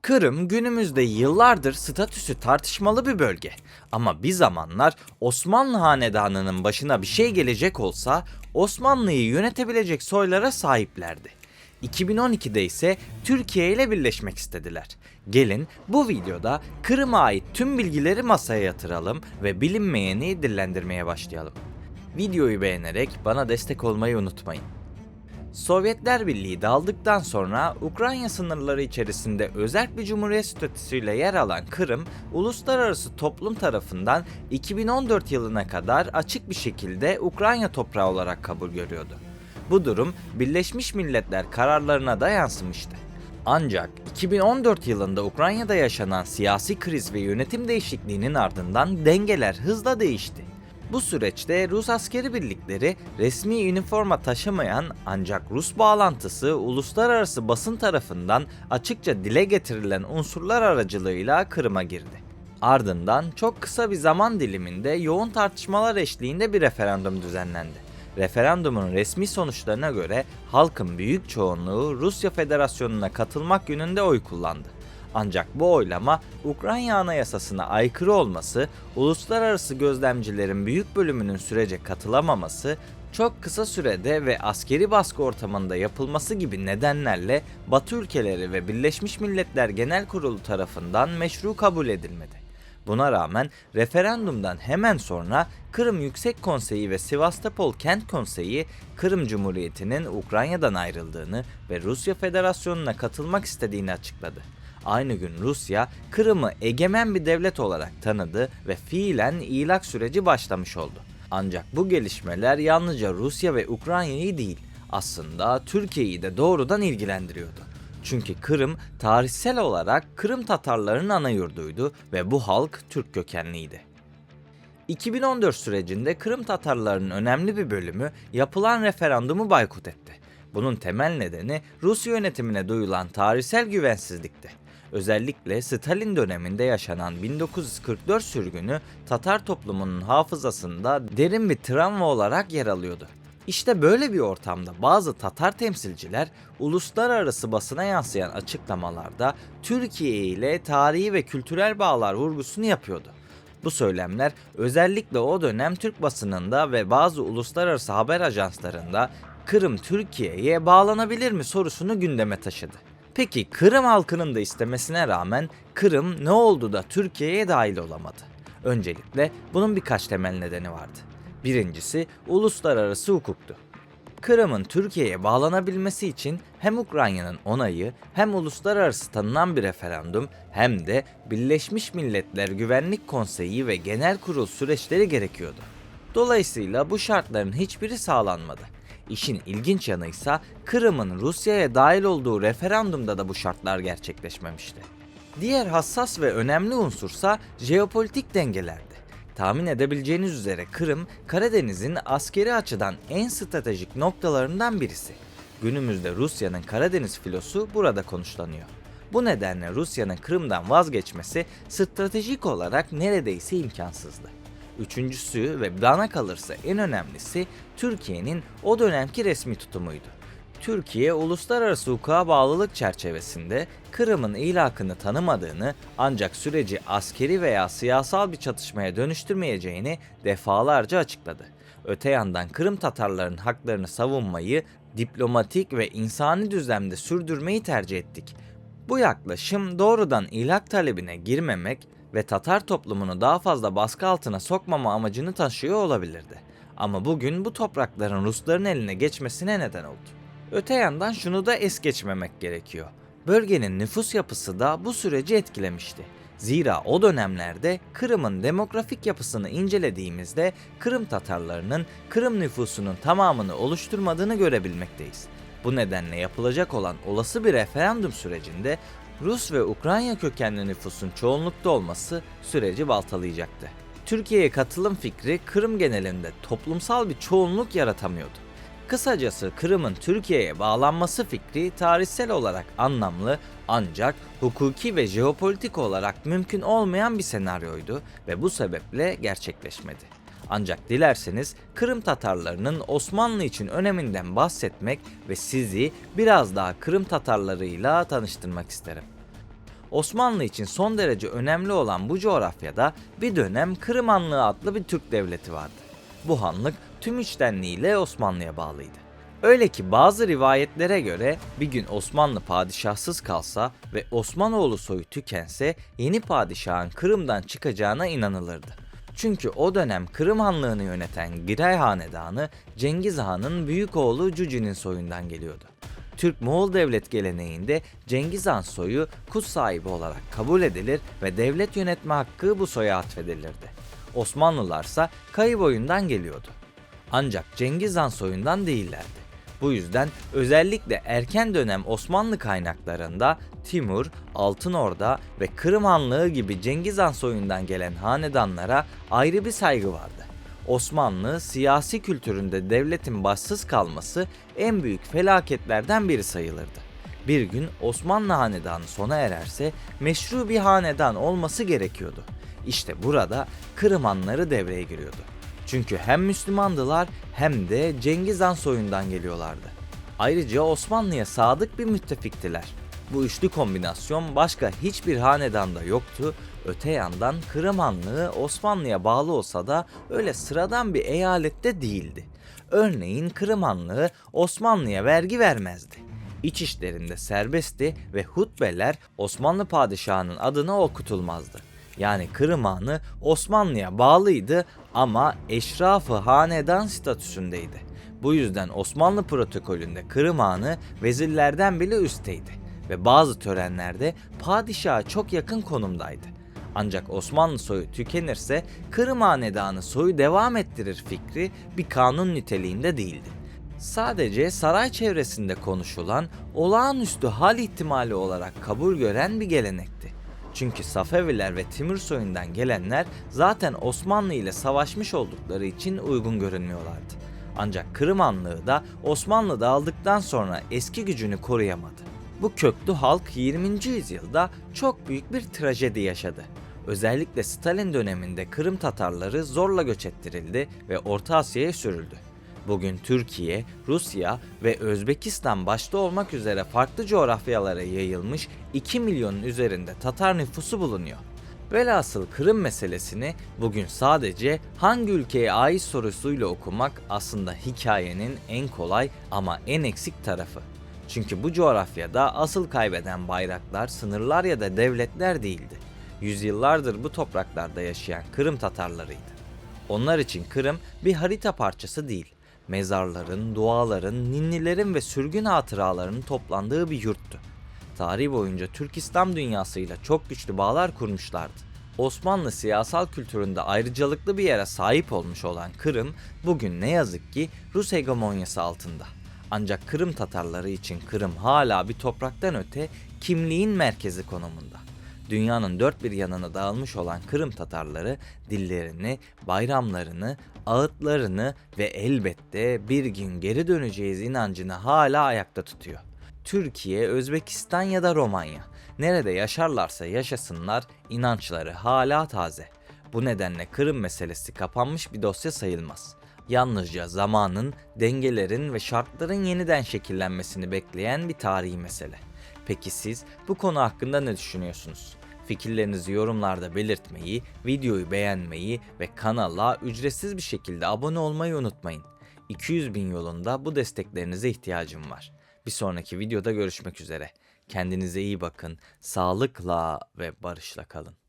Kırım günümüzde yıllardır statüsü tartışmalı bir bölge. Ama bir zamanlar Osmanlı Hanedanı'nın başına bir şey gelecek olsa Osmanlı'yı yönetebilecek soylara sahiplerdi. 2012'de ise Türkiye ile birleşmek istediler. Gelin bu videoda Kırım'a ait tüm bilgileri masaya yatıralım ve bilinmeyeni dillendirmeye başlayalım. Videoyu beğenerek bana destek olmayı unutmayın. Sovyetler Birliği dağıldıktan sonra Ukrayna sınırları içerisinde özerk bir cumhuriyet statüsüyle yer alan Kırım, uluslararası toplum tarafından 2014 yılına kadar açık bir şekilde Ukrayna toprağı olarak kabul görüyordu. Bu durum Birleşmiş Milletler kararlarına da yansımıştı. Ancak 2014 yılında Ukrayna'da yaşanan siyasi kriz ve yönetim değişikliğinin ardından dengeler hızla değişti. Bu süreçte Rus askeri birlikleri resmi üniforma taşımayan ancak Rus bağlantısı uluslararası basın tarafından açıkça dile getirilen unsurlar aracılığıyla Kırım'a girdi. Ardından çok kısa bir zaman diliminde yoğun tartışmalar eşliğinde bir referandum düzenlendi. Referandumun resmi sonuçlarına göre halkın büyük çoğunluğu Rusya Federasyonu'na katılmak yönünde oy kullandı. Ancak bu oylama Ukrayna Anayasası'na aykırı olması, uluslararası gözlemcilerin büyük bölümünün sürece katılamaması, çok kısa sürede ve askeri baskı ortamında yapılması gibi nedenlerle Batı ülkeleri ve Birleşmiş Milletler Genel Kurulu tarafından meşru kabul edilmedi. Buna rağmen referandumdan hemen sonra Kırım Yüksek Konseyi ve Sivastopol Kent Konseyi Kırım Cumhuriyeti'nin Ukrayna'dan ayrıldığını ve Rusya Federasyonu'na katılmak istediğini açıkladı. Aynı gün Rusya, Kırım'ı egemen bir devlet olarak tanıdı ve fiilen ilhak süreci başlamış oldu. Ancak bu gelişmeler yalnızca Rusya ve Ukrayna'yı değil, aslında Türkiye'yi de doğrudan ilgilendiriyordu. Çünkü Kırım tarihsel olarak Kırım Tatarlarının ana yurduydu ve bu halk Türk kökenliydi. 2014 sürecinde Kırım Tatarlarının önemli bir bölümü yapılan referandumu boykot etti. Bunun temel nedeni Rusya yönetimine duyulan tarihsel güvensizlikti. Özellikle Stalin döneminde yaşanan 1944 sürgünü Tatar toplumunun hafızasında derin bir travma olarak yer alıyordu. İşte böyle bir ortamda bazı Tatar temsilciler uluslararası basına yansıyan açıklamalarda Türkiye ile tarihi ve kültürel bağlar vurgusunu yapıyordu. Bu söylemler özellikle o dönem Türk basınında ve bazı uluslararası haber ajanslarında Kırım Türkiye'ye bağlanabilir mi sorusunu gündeme taşıdı. Peki Kırım halkının da istemesine rağmen Kırım ne oldu da Türkiye'ye dahil olamadı? Öncelikle bunun birkaç temel nedeni vardı. Birincisi uluslararası hukuktu. Kırım'ın Türkiye'ye bağlanabilmesi için hem Ukrayna'nın onayı hem uluslararası tanınan bir referandum hem de Birleşmiş Milletler Güvenlik Konseyi ve Genel Kurul süreçleri gerekiyordu. Dolayısıyla bu şartların hiçbiri sağlanmadı. İşin ilginç yanı ise Kırım'ın Rusya'ya dahil olduğu referandumda da bu şartlar gerçekleşmemişti. Diğer hassas ve önemli unsursa jeopolitik dengelerdi. Tahmin edebileceğiniz üzere Kırım, Karadeniz'in askeri açıdan en stratejik noktalarından birisi. Günümüzde Rusya'nın Karadeniz filosu burada konuşlanıyor. Bu nedenle Rusya'nın Kırım'dan vazgeçmesi stratejik olarak neredeyse imkansızdı. Üçüncüsü ve bana kalırsa en önemlisi Türkiye'nin o dönemki resmi tutumuydu. Türkiye, uluslararası hukuka bağlılık çerçevesinde Kırım'ın ilhakını tanımadığını ancak süreci askeri veya siyasal bir çatışmaya dönüştürmeyeceğini defalarca açıkladı. Öte yandan Kırım Tatarlarının haklarını savunmayı diplomatik ve insani düzlemde sürdürmeyi tercih ettik. Bu yaklaşım doğrudan ilhak talebine girmemek ve Tatar toplumunu daha fazla baskı altına sokmama amacını taşıyor olabilirdi. Ama bugün bu toprakların Rusların eline geçmesine neden oldu. Öte yandan şunu da es geçmemek gerekiyor. Bölgenin nüfus yapısı da bu süreci etkilemişti. Zira o dönemlerde Kırım'ın demografik yapısını incelediğimizde Kırım Tatarlarının Kırım nüfusunun tamamını oluşturmadığını görebilmekteyiz. Bu nedenle yapılacak olan olası bir referandum sürecinde Rus ve Ukrayna kökenli nüfusun çoğunlukta olması süreci baltalayacaktı. Türkiye'ye katılım fikri Kırım genelinde toplumsal bir çoğunluk yaratamıyordu. Kısacası Kırım'ın Türkiye'ye bağlanması fikri tarihsel olarak anlamlı ancak hukuki ve jeopolitik olarak mümkün olmayan bir senaryoydu ve bu sebeple gerçekleşmedi. Ancak dilerseniz Kırım Tatarlarının Osmanlı için öneminden bahsetmek ve sizi biraz daha Kırım Tatarlarıyla tanıştırmak isterim. Osmanlı için son derece önemli olan bu coğrafyada bir dönem Kırım Hanlığı adlı bir Türk devleti vardı. Bu hanlık tüm içtenliğiyle Osmanlı'ya bağlıydı. Öyle ki bazı rivayetlere göre bir gün Osmanlı padişahsız kalsa ve Osmanoğlu soyu tükense yeni padişahın Kırım'dan çıkacağına inanılırdı. Çünkü o dönem Kırım Hanlığı'nı yöneten Giray Hanedanı Cengiz Han'ın büyük oğlu Cüci'nin soyundan geliyordu. Türk-Moğol devlet geleneğinde Cengiz Han soyu kut sahibi olarak kabul edilir ve devlet yönetme hakkı bu soya atfedilirdi. Osmanlılarsa Kayı boyundan geliyordu. Ancak Cengiz Han soyundan değillerdi. Bu yüzden özellikle erken dönem Osmanlı kaynaklarında Timur, Altınorda ve Kırım Hanlığı gibi Cengiz Han soyundan gelen hanedanlara ayrı bir saygı vardı. Osmanlı siyasi kültüründe devletin başsız kalması en büyük felaketlerden biri sayılırdı. Bir gün Osmanlı hanedanı sona ererse meşru bir hanedan olması gerekiyordu. İşte burada Kırım Hanları devreye giriyordu. Çünkü hem Müslümandılar hem de Cengiz Han soyundan geliyorlardı. Ayrıca Osmanlı'ya sadık bir müttefiktiler. Bu üçlü kombinasyon başka hiçbir hanedanda yoktu. Öte yandan Kırım Hanlığı Osmanlı'ya bağlı olsa da öyle sıradan bir eyalette değildi. Örneğin Kırım Hanlığı Osmanlı'ya vergi vermezdi. İç işlerinde serbestti ve hutbeler Osmanlı padişahının adına okutulmazdı. Yani Kırım Hanı Osmanlı'ya bağlıydı ama eşrafı hanedan statüsündeydi. Bu yüzden Osmanlı protokolünde Kırım Hanı vezirlerden bile üstteydi ve bazı törenlerde padişaha çok yakın konumdaydı. Ancak Osmanlı soyu tükenirse Kırım Hanedanı soyu devam ettirir fikri bir kanun niteliğinde değildi. Sadece saray çevresinde konuşulan olağanüstü hal ihtimali olarak kabul gören bir gelenekti. Çünkü Safeviler ve Timur soyundan gelenler zaten Osmanlı ile savaşmış oldukları için uygun görünmüyorlardı. Ancak Kırım Hanlığı da Osmanlı dağıldıktan sonra eski gücünü koruyamadı. Bu köklü halk 20. yüzyılda çok büyük bir trajedi yaşadı. Özellikle Stalin döneminde Kırım Tatarları zorla göç ettirildi ve Orta Asya'ya sürüldü. Bugün Türkiye, Rusya ve Özbekistan başta olmak üzere farklı coğrafyalara yayılmış 2 milyonun üzerinde Tatar nüfusu bulunuyor. Velhasıl Kırım meselesini bugün sadece hangi ülkeye ait sorusuyla okumak aslında hikayenin en kolay ama en eksik tarafı. Çünkü bu coğrafyada asıl kaybeden bayraklar, sınırlar ya da devletler değildi. Yüzyıllardır bu topraklarda yaşayan Kırım Tatarlarıydı. Onlar için Kırım bir harita parçası değil, mezarların, duaların, ninnilerin ve sürgün hatıralarının toplandığı bir yurttu. Tarih boyunca Türk İslam dünyasıyla çok güçlü bağlar kurmuşlardı. Osmanlı siyasal kültüründe ayrıcalıklı bir yere sahip olmuş olan Kırım, bugün ne yazık ki Rus hegemonyası altında. Ancak Kırım Tatarları için Kırım hala bir topraktan öte kimliğin merkezi konumunda. Dünyanın dört bir yanına dağılmış olan Kırım Tatarları dillerini, bayramlarını, ağıtlarını ve elbette bir gün geri döneceğiz inancını hala ayakta tutuyor. Türkiye, Özbekistan ya da Romanya, nerede yaşarlarsa yaşasınlar inançları hala taze. Bu nedenle Kırım meselesi kapanmış bir dosya sayılmaz. Yalnızca zamanın, dengelerin ve şartların yeniden şekillenmesini bekleyen bir tarihi mesele. Peki siz bu konu hakkında ne düşünüyorsunuz? Fikirlerinizi yorumlarda belirtmeyi, videoyu beğenmeyi ve kanala ücretsiz bir şekilde abone olmayı unutmayın. 200.000 yolunda bu desteklerinize ihtiyacım var. Bir sonraki videoda görüşmek üzere. Kendinize iyi bakın, sağlıkla ve barışla kalın.